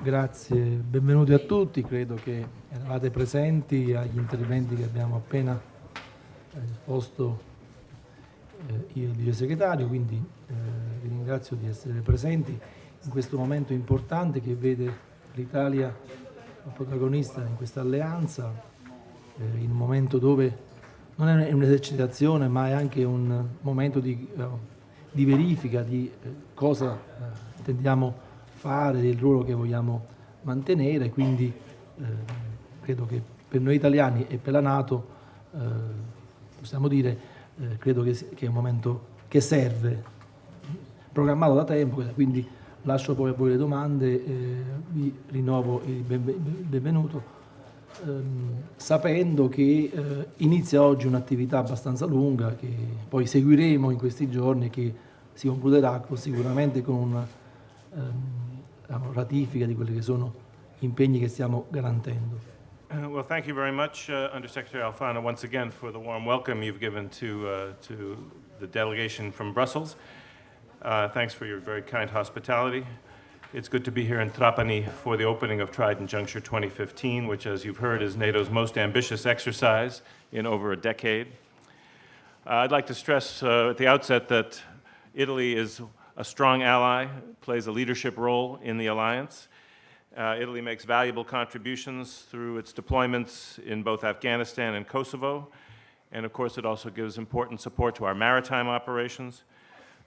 Grazie, benvenuti a tutti, credo che eravate presenti agli interventi che abbiamo appena posto io e il Vice Segretario, quindi vi ringrazio di essere presenti in questo momento importante che vede l'Italia protagonista in questa alleanza, in un momento dove non è un'esercitazione ma è anche un momento di verifica di cosa intendiamo fare, del ruolo che vogliamo mantenere, quindi credo che per noi italiani e per la NATO possiamo dire, credo che è un momento che serve, programmato da tempo, quindi lascio poi a voi le domande, vi rinnovo il benvenuto, sapendo che inizia oggi un'attività abbastanza lunga che poi seguiremo in questi giorni e che si concluderà sicuramente con una ratifica di quelli che sono gli impegni che stiamo garantendo. Well, thank you very much, Undersecretary Alfano, once again for the warm welcome you've given to the delegation from Brussels. Thanks for your very kind hospitality. It's good to be here in Trapani for the opening of Trident Juncture 2015, which, as you've heard, is NATO's most ambitious exercise in over a decade. I'd like to stress at the outset that Italy is a strong ally, plays a leadership role in the alliance. Italy makes valuable contributions through its deployments in both Afghanistan and Kosovo, and of course it also gives important support to our maritime operations.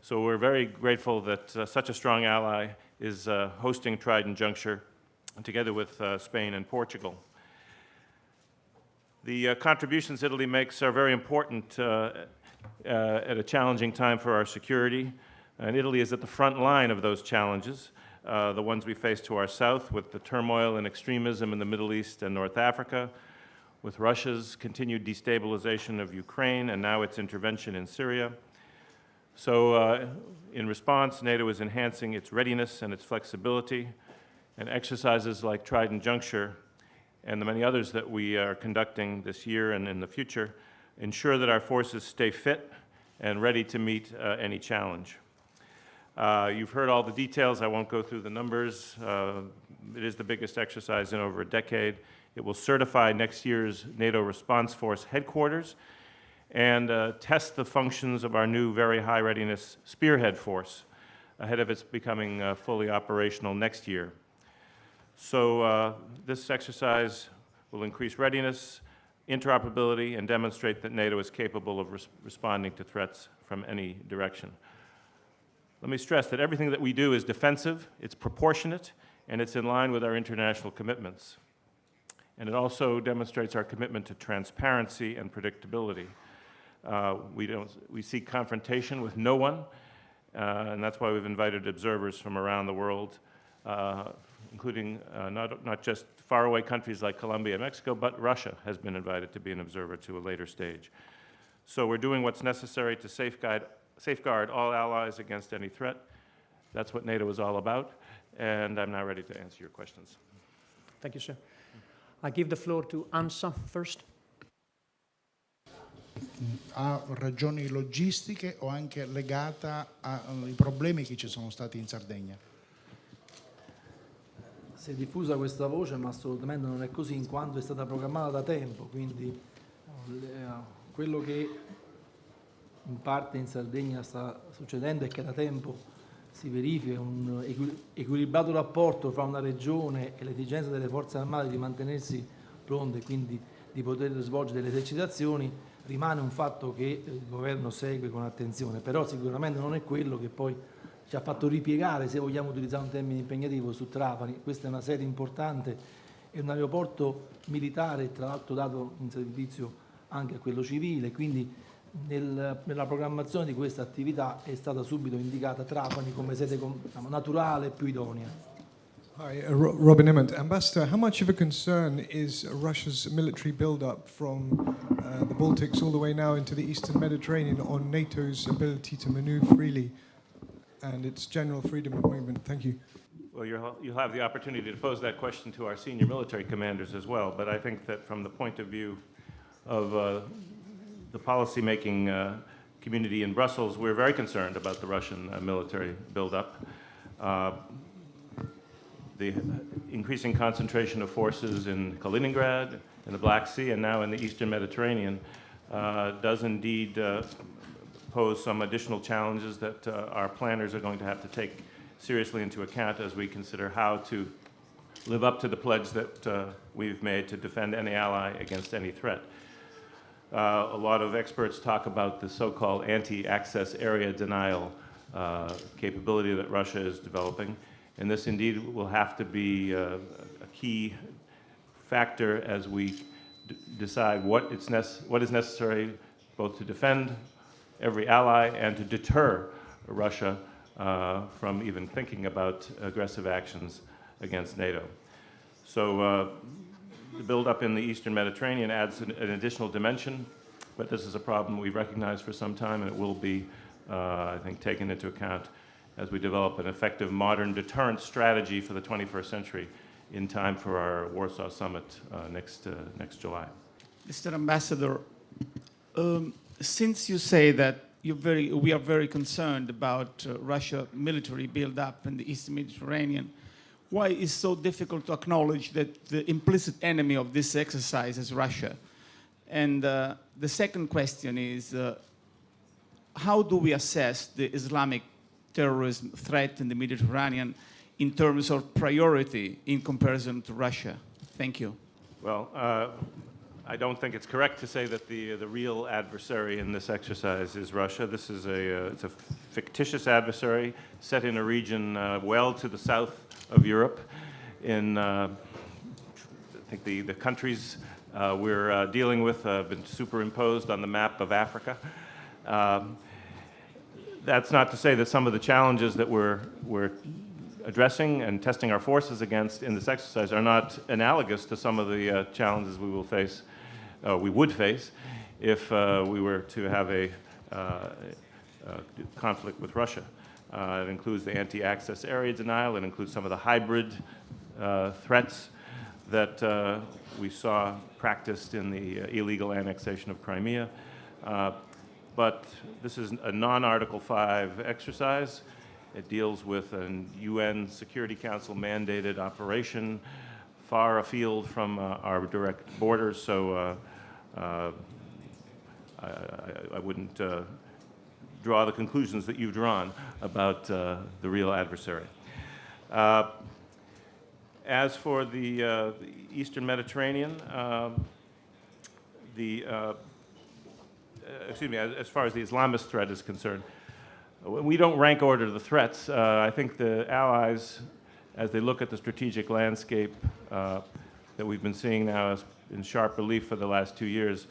So we're very grateful that such a strong ally is hosting Trident Juncture together with Spain and Portugal. The contributions Italy makes are very important at a challenging time for our security, and Italy is at the front line of those challenges. The ones we face to our south with the turmoil and extremism in the Middle East and North Africa, with Russia's continued destabilization of Ukraine and now its intervention in Syria. So in response, NATO is enhancing its readiness and its flexibility, and exercises like Trident Juncture and the many others that we are conducting this year and in the future ensure that our forces stay fit and ready to meet any challenge. You've heard all the details. I won't go through the numbers. It is the biggest exercise in over a decade. It will certify next year's NATO Response Force headquarters and test the functions of our new very high readiness Spearhead Force ahead of its becoming fully operational next year. So this exercise will increase readiness, interoperability, and demonstrate that NATO is capable of responding to threats from any direction. Let me stress that everything that we do is defensive, it's proportionate, and it's in line with our international commitments. And it also demonstrates our commitment to transparency and predictability. We seek confrontation with no one, and that's why we've invited observers from around the world, including not just faraway countries like Colombia and Mexico, but Russia has been invited to be an observer to a later stage. So we're doing what's necessary to safeguard all allies against any threat. That's what NATO is all about, and I'm now ready to answer your questions. Thank you, sir. I give the floor to Ansa first. Ha ragioni logistiche o anche legata ai problemi che ci sono stati in Sardegna? Si è diffusa questa voce, ma assolutamente non è così, in quanto è stata programmata da tempo, quindi quello che in parte in Sardegna sta succedendo è che da tempo si verifica un equilibrato rapporto fra una regione e l'esigenza delle forze armate di mantenersi pronte e quindi di poter svolgere delle esercitazioni. Rimane un fatto che il governo segue con attenzione, però sicuramente non è quello che poi ci ha fatto ripiegare, se vogliamo utilizzare un termine impegnativo, su Trapani. Questa è una sede importante, è un aeroporto militare, tra l'altro dato in servizio anche a quello civile, quindi nella programmazione di questa attività è stata subito indicata Trapani come sede naturale e più idonea. Hi, Robin Emmett. Ambassador, how much of a concern is Russia's military build-up from the Baltics all the way now into the Eastern Mediterranean on NATO's ability to maneuver freely and its general freedom of movement? Thank you. Well, you'll have the opportunity to pose that question to our senior military commanders as well, but I think that from the point of view of the policy-making community in Brussels, we're very concerned about the Russian military buildup. the increasing concentration of forces in Kaliningrad, in the Black Sea, and now in the Eastern Mediterranean does indeed pose some additional challenges that our planners are going to have to take seriously into account as we consider how to live up to the pledge that we've made to defend any ally against any threat. A lot of experts talk about the so-called anti-access area denial capability that Russia is developing, and this indeed will have to be a key factor as we decide what is necessary both to defend every ally and to deter Russia from even thinking about aggressive actions against NATO. So the buildup in the Eastern Mediterranean adds an additional dimension, but this is a problem we've recognized for some time, and it will be, I think, taken into account as we develop an effective modern deterrence strategy for the 21st century in time for our Warsaw Summit next July. Mr. Ambassador, since you say that we are very concerned about Russia military build-up in the Eastern Mediterranean, why is it so difficult to acknowledge that the implicit enemy of this exercise is Russia? And the second question is, how do we assess the Islamic terrorism threat in the Mediterranean in terms of priority in comparison to Russia? Thank you. Well, I don't think it's correct to say that the real adversary in this exercise is Russia. This is it's a fictitious adversary set in a region well to the south of Europe. In I think the countries we're dealing with have been superimposed on the map of Africa. That's not to say that some of the challenges that we're addressing and testing our forces against in this exercise are not analogous to some of the challenges we will face, we would face, if we were to have a conflict with Russia. It includes the anti-access area denial. It includes some of the hybrid threats that we saw practiced in the illegal annexation of Crimea. But this is a non-Article 5 exercise. It deals with a UN Security Council mandated operation far afield from our direct borders, so I wouldn't draw the conclusions that you've drawn about the real adversary. As for the Eastern Mediterranean, as far as the Islamist threat is concerned, we don't rank order the threats. I think the allies, as they look at the strategic landscape that we've been seeing now in sharp relief for the last 2 years,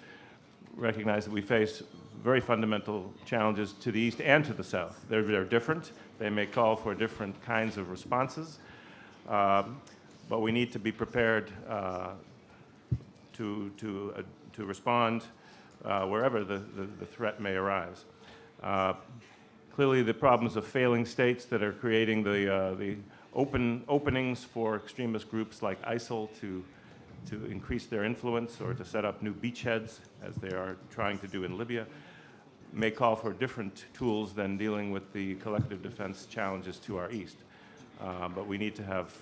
recognize that we face very fundamental challenges to the east and to the south. They're different. They may call for different kinds of responses, but we need to be prepared to respond wherever the threat may arise. Clearly, the problems of failing states that are creating the openings for extremist groups like ISIL to increase their influence or to set up new beachheads, as they are trying to do in Libya, may call for different tools than dealing with the collective defense challenges to our east. But we need to have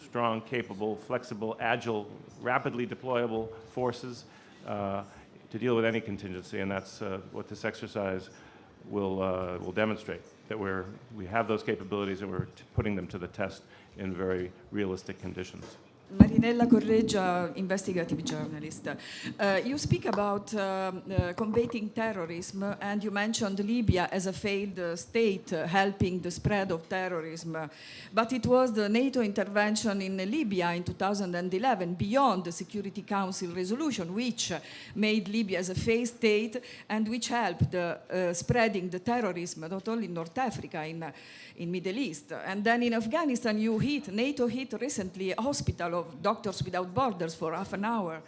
strong, capable, flexible, agile, rapidly deployable forces to deal with any contingency, and that's what this exercise will demonstrate, that we have those capabilities and we're putting them to the test in very realistic conditions. Marinella Correggia, investigative journalist. You speak about combating terrorism, and you mentioned Libya as a failed state helping the spread of terrorism. But it was the NATO intervention in Libya in 2011, beyond the Security Council resolution, which made Libya as a failed state and which helped spreading the terrorism, not only in North Africa, in Middle East. And then in Afghanistan, NATO hit recently a hospital of Doctors Without Borders for half an hour.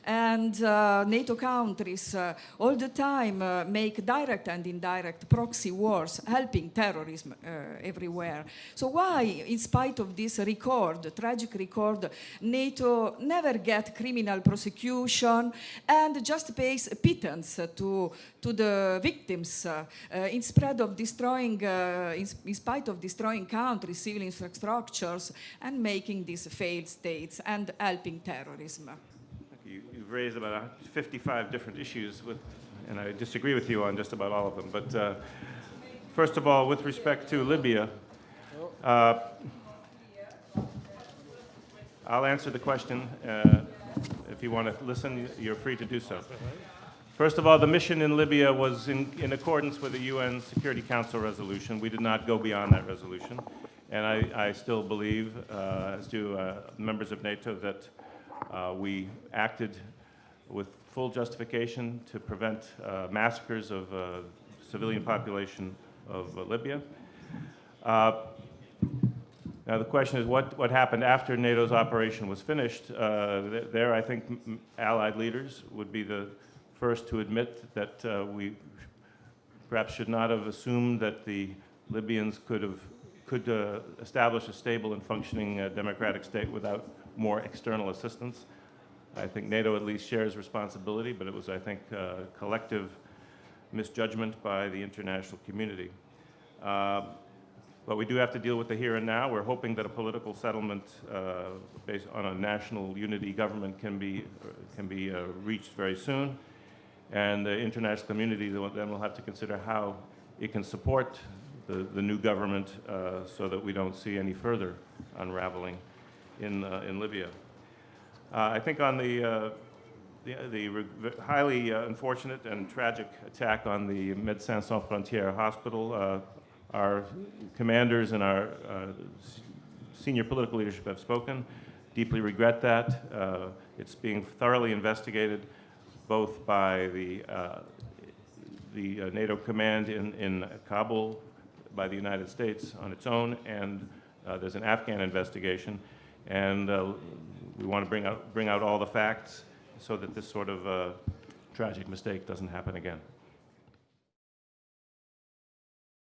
And NATO countries all the time make direct and indirect proxy wars, helping terrorism everywhere. So why, in spite of this record, tragic record, NATO never get criminal prosecution and just pays pittance to the victims in spite of destroying countries, civil infrastructures, and making these failed states and helping terrorism? You've raised about 55 different issues, and I disagree with you on just about all of them. But first of all, with respect to Libya, I'll answer the question. If you want to listen, you're free to do so. First of all, the mission in Libya was in accordance with the UN Security Council resolution. We did not go beyond that resolution. And I still believe, as do members of NATO, that we acted with full justification to prevent massacres of civilian population of Libya. Now the question is what happened after NATO's operation was finished. There I think Allied leaders would be the first to admit that we perhaps should not have assumed that the Libyans could establish a stable and functioning democratic state without more external assistance. I think NATO at least shares responsibility, but it was, I think, collective misjudgment by the international community. But we do have to deal with the here and now. We're hoping that a political settlement based on a national unity government can be reached very soon. And the international community then will have to consider how it can support the new government so that we don't see any further unraveling in Libya. I think on the highly unfortunate and tragic attack on the Médecins Sans Frontières hospital, our commanders and our senior political leadership have spoken. Deeply regret that. It's being thoroughly investigated both by the NATO command in Kabul, by the United States on its own, and there's an Afghan investigation. And we want to bring out all the facts so that this sort of tragic mistake doesn't happen again.